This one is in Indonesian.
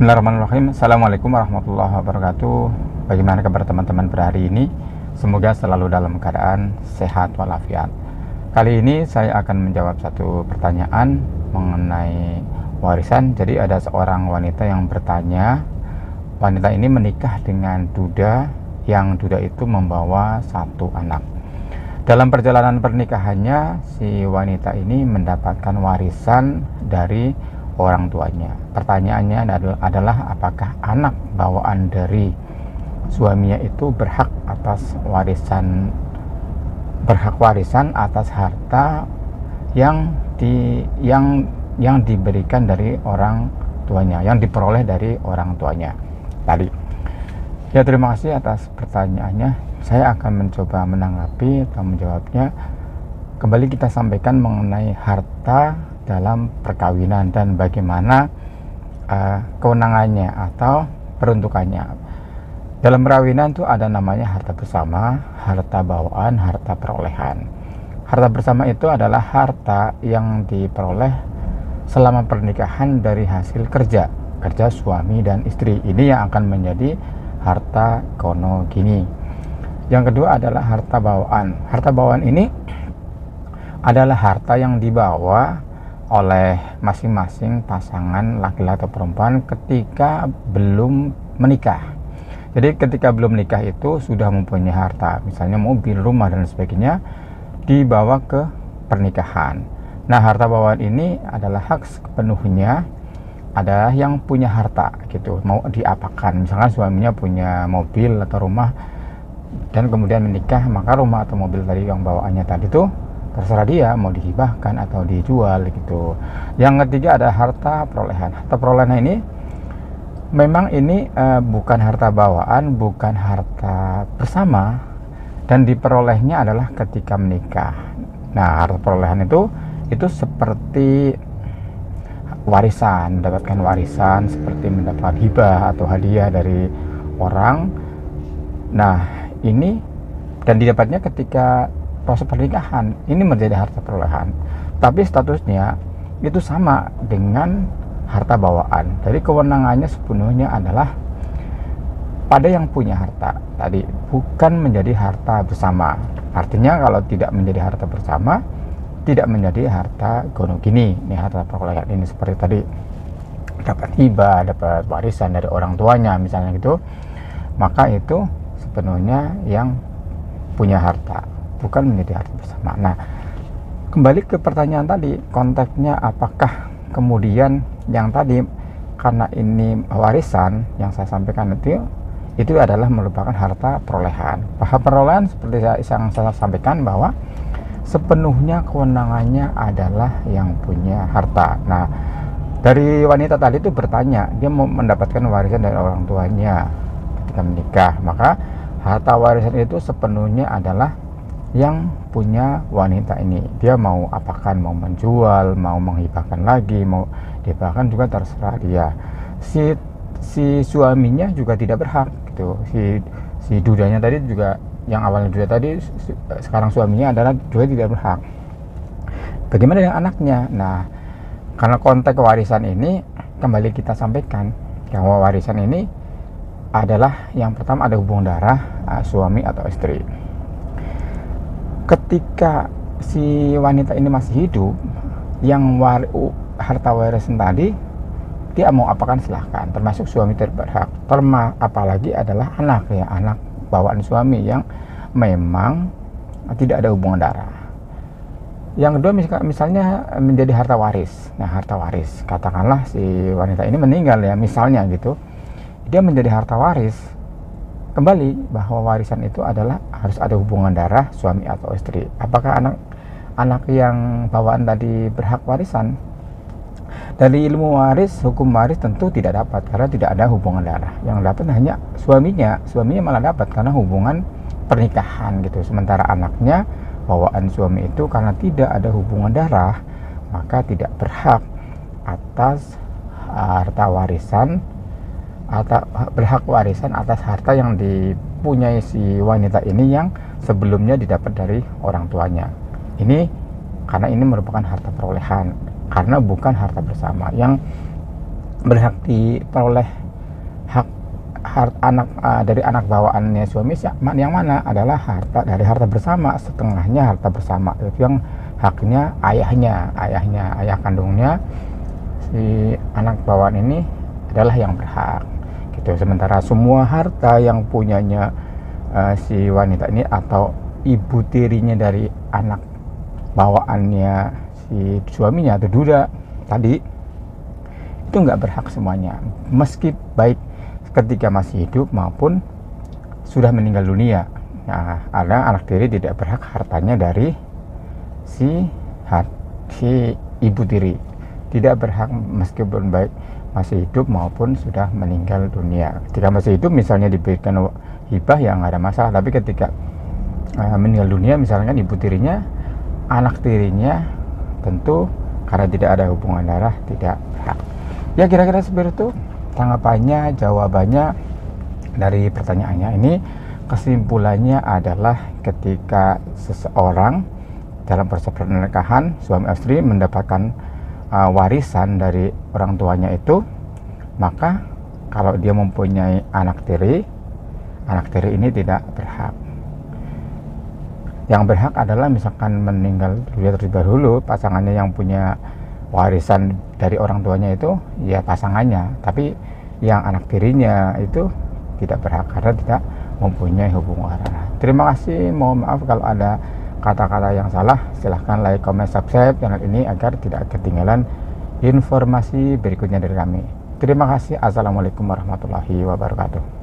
Bismillahirrahmanirrahim. Assalamualaikum warahmatullahi wabarakatuh. Bagaimana kabar teman-teman pada hari ini? Semoga selalu dalam keadaan sehat walafiat. Kali ini saya akan menjawab satu pertanyaan mengenai warisan. Jadi ada seorang wanita yang bertanya, wanita ini menikah dengan duda, yang duda itu membawa satu anak. Dalam perjalanan pernikahannya, si wanita ini mendapatkan warisan dari orang tuanya. Pertanyaannya adalah apakah anak bawaan dari suaminya itu berhak warisan atas harta yang diberikan dari orang tuanya, yang diperoleh dari orang tuanya tadi. Ya, terima kasih atas pertanyaannya. Saya akan mencoba menanggapi atau menjawabnya. Kembali kita sampaikan mengenai harta dalam perkawinan dan bagaimana kewenangannya atau peruntukannya. Dalam perkawinan itu ada namanya harta bersama, harta bawaan, harta perolehan. Harta bersama itu adalah harta yang diperoleh selama pernikahan dari hasil kerja suami dan istri. Ini yang akan menjadi harta kono gini. Yang kedua adalah harta bawaan. Harta bawaan ini adalah harta yang dibawa oleh masing-masing pasangan laki-laki atau perempuan ketika belum menikah. Jadi ketika belum menikah itu sudah mempunyai harta, misalnya mobil, rumah dan sebagainya, dibawa ke pernikahan. Nah, harta bawaan ini adalah hak sepenuhnya adalah yang punya harta gitu, mau diapakan. Misalkan suaminya punya mobil atau rumah dan kemudian menikah, maka rumah atau mobil tadi yang bawaannya tadi tuh terserah dia mau dihibahkan atau dijual gitu. Yang ketiga ada harta perolehan. Harta perolehan ini memang ini bukan harta bawaan, bukan harta bersama, dan diperolehnya adalah ketika menikah. Nah, harta perolehan itu seperti warisan, mendapatkan warisan, seperti mendapat hibah atau hadiah dari orang. Nah, ini dan didapatnya ketika proses pernikahan, ini menjadi harta perolehan, tapi statusnya itu sama dengan harta bawaan. Jadi kewenangannya sepenuhnya adalah pada yang punya harta tadi, bukan menjadi harta bersama. Artinya kalau tidak menjadi harta bersama, tidak menjadi harta gono gini. Ini harta perolehan ini seperti tadi dapat hibah, dapat warisan dari orang tuanya misalnya gitu, maka itu sepenuhnya yang punya harta, bukan menjadi harta bersama. Nah, kembali ke pertanyaan tadi, konteksnya apakah kemudian yang tadi karena ini warisan yang saya sampaikan itu adalah merupakan harta perolehan. Harta perolehan seperti yang saya sampaikan bahwa sepenuhnya kewenangannya adalah yang punya harta. Nah, dari wanita tadi itu bertanya, dia mau mendapatkan warisan dari orang tuanya ketika menikah, maka harta warisan itu sepenuhnya adalah yang punya wanita ini. Dia mau apakan, mau menjual, mau menghibahkan lagi, mau dihibahkan juga terserah dia. Si suaminya juga tidak berhak gitu. Si dudanya tadi juga, yang awalnya duda tadi, sekarang suaminya adalah juga tidak berhak. Bagaimana dengan anaknya? Nah, karena konteks warisan ini kembali kita sampaikan bahwa warisan ini adalah yang pertama ada hubungan darah suami atau istri. Ketika si wanita ini masih hidup, yang harta warisan tadi dia mau apakan silahkan, termasuk suami tidak berhak. Apalagi adalah anak bawaan suami yang memang tidak ada hubungan darah. Yang kedua misalnya menjadi harta waris. Nah, harta waris, katakanlah si wanita ini meninggal ya misalnya gitu, dia menjadi harta waris. Kembali bahwa warisan itu adalah harus ada hubungan darah suami atau istri. Apakah anak yang bawaan tadi berhak warisan? Dari ilmu waris, hukum waris tentu tidak dapat karena tidak ada hubungan darah. Yang dapat hanya suaminya malah dapat karena hubungan pernikahan gitu. Sementara anaknya bawaan suami itu karena tidak ada hubungan darah, maka tidak berhak atas harta warisan, atau berhak warisan atas harta yang dipunyai si wanita ini yang sebelumnya didapat dari orang tuanya. Ini karena ini merupakan harta perolehan, karena bukan harta bersama. Yang berhak diperoleh hak anak dari anak bawaannya suami yang mana adalah dari harta bersama, setengahnya harta bersama, itu yang haknya ayah kandungnya si anak bawaan ini adalah yang berhak gitu. Sementara semua harta yang punyanya si wanita ini atau ibu tirinya dari anak bawaannya si suaminya atau duda tadi itu nggak berhak semuanya, meski baik ketika masih hidup maupun sudah meninggal dunia. Nah, ada anak tiri tidak berhak hartanya dari si ibu tiri, tidak berhak meskipun baik masih hidup maupun sudah meninggal dunia. Ketika masih hidup misalnya diberikan hibah yang nggak ada masalah, tapi ketika meninggal dunia misalkan ibu tirinya, anak tirinya tentu karena tidak ada hubungan darah tidak berhak. Ya kira-kira seperti itu tanggapannya, jawabannya dari pertanyaannya ini. Kesimpulannya adalah ketika seseorang dalam proses pernikahan suami istri mendapatkan warisan dari orang tuanya itu, maka kalau dia mempunyai anak tiri ini tidak berhak. Yang berhak adalah misalkan meninggal dunia terlebih dahulu pasangannya, yang punya warisan dari orang tuanya itu ya pasangannya, tapi yang anak tirinya itu tidak berhak karena tidak mempunyai hubungan darah. Terima kasih, mohon maaf kalau ada kata-kata yang salah. Silahkan like, comment, subscribe channel ini agar tidak ketinggalan informasi berikutnya dari kami. Terima kasih. Assalamualaikum warahmatullahi wabarakatuh.